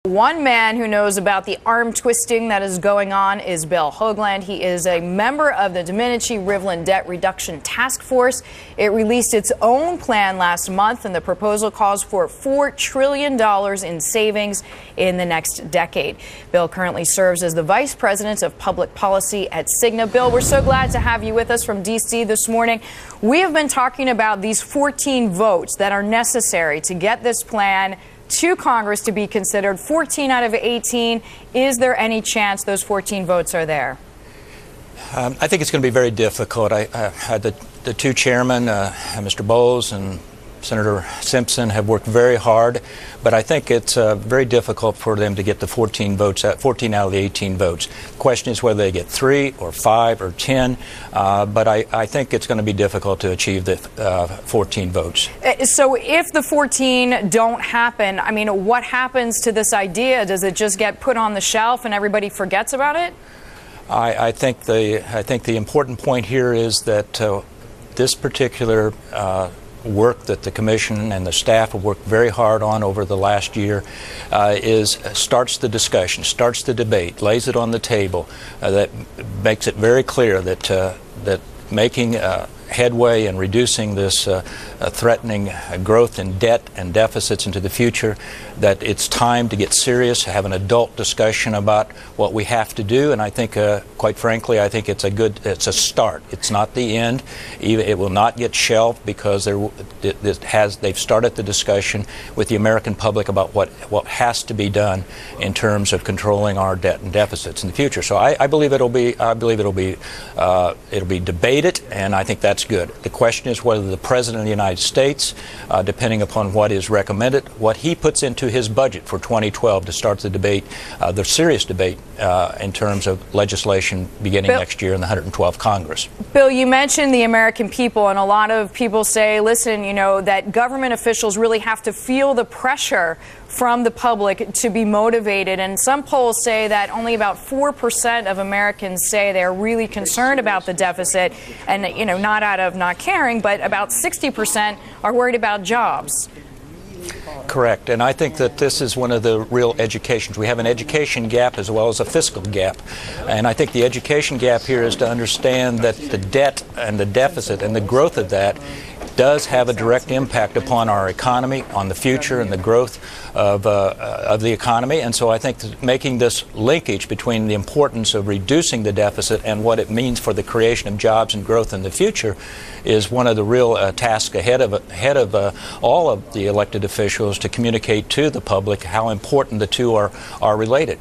One man who knows about the arm twisting that is going on is Bill Hoagland. He is a member of the Domenici-Rivlin Debt Reduction Task Force. It released its own plan last month, and the proposal calls for $4 trillion in savings in the next decade. Bill currently serves as the Vice President of Public Policy at Cigna. Bill, we're so glad to have you with us from D.C. this morning. We have been talking about these 14 votes that are necessary to get this plan to Congress to be considered. 14 out of 18. Is there any chance those 14 votes are there? I think it's going to be very difficult. The two chairmen, Mr. Bowles and Senator Simpson, have worked very hard, but I think it's very difficult for them to get the 14 votes, 14 out of the 18 votes. The question is whether they get 3 or 5 or 10, but I think it's going to be difficult to achieve the 14 votes. So if the 14 don't happen, I mean, what happens to this idea? Does it just get put on the shelf and everybody forgets about it? I think the important point here is that this particular work that the Commission and the staff have worked very hard on over the last year starts the discussion, starts the debate, lays it on the table, that makes it very clear that making headway and reducing this threatening growth in debt and deficits into the future, that it's time to get serious, have an adult discussion about what we have to do. And I think, quite frankly, I think it's a start. It's not the end. It will not get shelved because they've started the discussion with the American public about what has to be done in terms of controlling our debt and deficits in the future. So I believe it'll be debated, and I think that's good. The question is whether the President of the United States, depending upon what is recommended, what he puts into his budget for 2012 to start the debate, the serious debate in terms of legislation beginning next year in the 112th Congress. Bill, you mentioned the American people, and a lot of people say, listen, you know, that government officials really have to feel the pressure from the public to be motivated. And some polls say that only about 4% of Americans say they're really concerned about the deficit, and, you know, not out of not caring, but about 60% are worried about jobs. Correct. And I think that this is one of the real educations. We have an education gap as well as a fiscal gap. And I think the education gap here is to understand that the debt and the deficit and the growth of that does have a direct impact upon our economy, on the future and the growth of the economy. And so I think that making this linkage between the importance of reducing the deficit and what it means for the creation of jobs and growth in the future is one of the real tasks ahead of all of the elected officials to communicate to the public how important the two are related.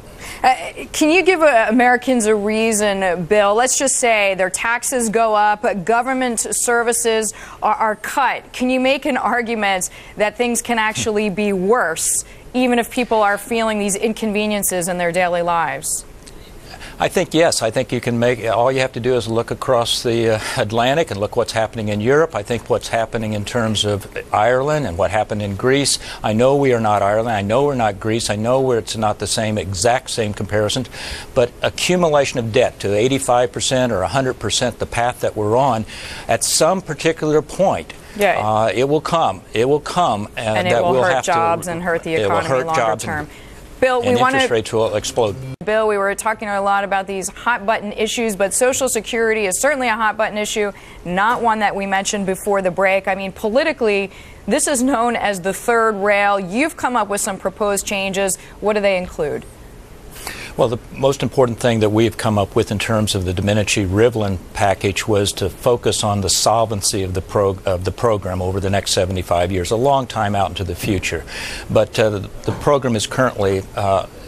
Can you give Americans a reason, Bill? Let's just say their taxes go up, government services are cut. Can you make an argument that things can actually be worse, even if people are feeling these inconveniences in their daily lives? I think yes. I think you can make, all you have to do is look across the Atlantic and look what's happening in Europe. I think what's happening in terms of Ireland and what happened in Greece. I know we are not Ireland. I know we're not Greece. I know it's not the exact same comparison. But accumulation of debt to 85% or 100%, the path that we're on, at some particular point, it will come. It will come. And it will hurt jobs and hurt the economy longer term. Bill, and interest rates will explode. Bill, we were talking a lot about these hot-button issues, but Social Security is certainly a hot-button issue, not one that we mentioned before the break. I mean, politically, this is known as the third rail. You've come up with some proposed changes. What do they include? Well, the most important thing that we've come up with in terms of the Domenici-Rivlin package was to focus on the solvency of the program over the next 75 years, a long time out into the future. But the program is currently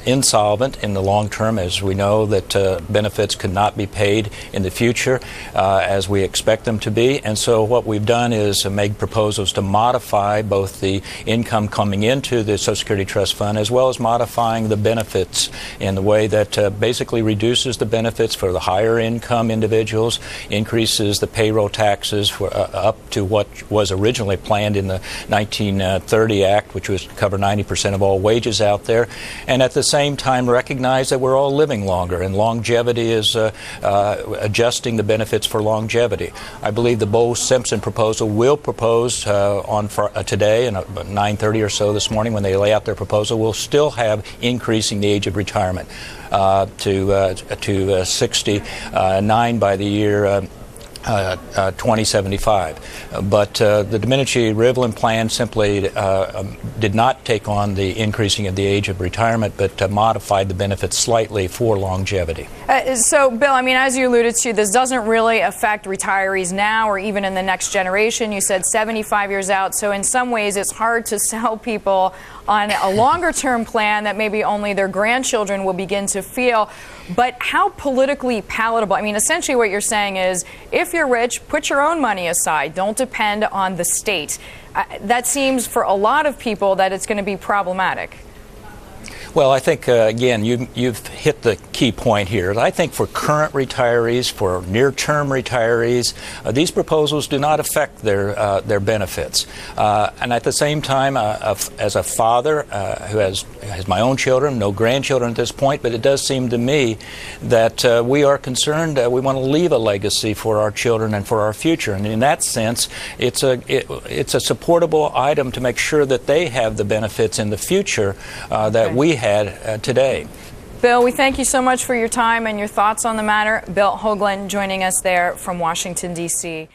insolvent in the long term, as we know that benefits could not be paid in the future as we expect them to be. And so what we've done is make proposals to modify both the income coming into the Social Security Trust Fund as well as modifying the benefits in the way that basically reduces the benefits for the higher income individuals, increases the payroll taxes for, up to what was originally planned in the 1930 Act, which was to cover 90% of all wages out there, and at the same time recognize that we're all living longer, and longevity is adjusting the benefits for longevity. I believe the Simpson proposal will propose today, and at 9:30 or so this morning when they lay out their proposal, will still have increasing the age of retirement to 69 by the year 2075. But the Domenici-Rivlin plan simply did not take on the increasing of the age of retirement, but modified the benefits slightly for longevity. So, Bill, I mean, as you alluded to, this doesn't really affect retirees now or even in the next generation. You said 75 years out. So in some ways, it's hard to sell people on a longer-term plan that maybe only their grandchildren will begin to feel. But how politically palatable? I mean, essentially what you're saying is, if you're rich, put your own money aside. Don't depend on the state. That seems, for a lot of people, that it's going to be problematic. Well, I think, again, you've hit the key point here. I think for current retirees, for near-term retirees, these proposals do not affect their benefits. And at the same time, as a father who has my own children, no grandchildren at this point, but it does seem to me that we are concerned, we want to leave a legacy for our children and for our future. And in that sense, it's a supportable item to make sure that they have the benefits in the future that we had today. Bill, we thank you so much for your time and your thoughts on the matter. Bill Hoagland joining us there from Washington, D.C.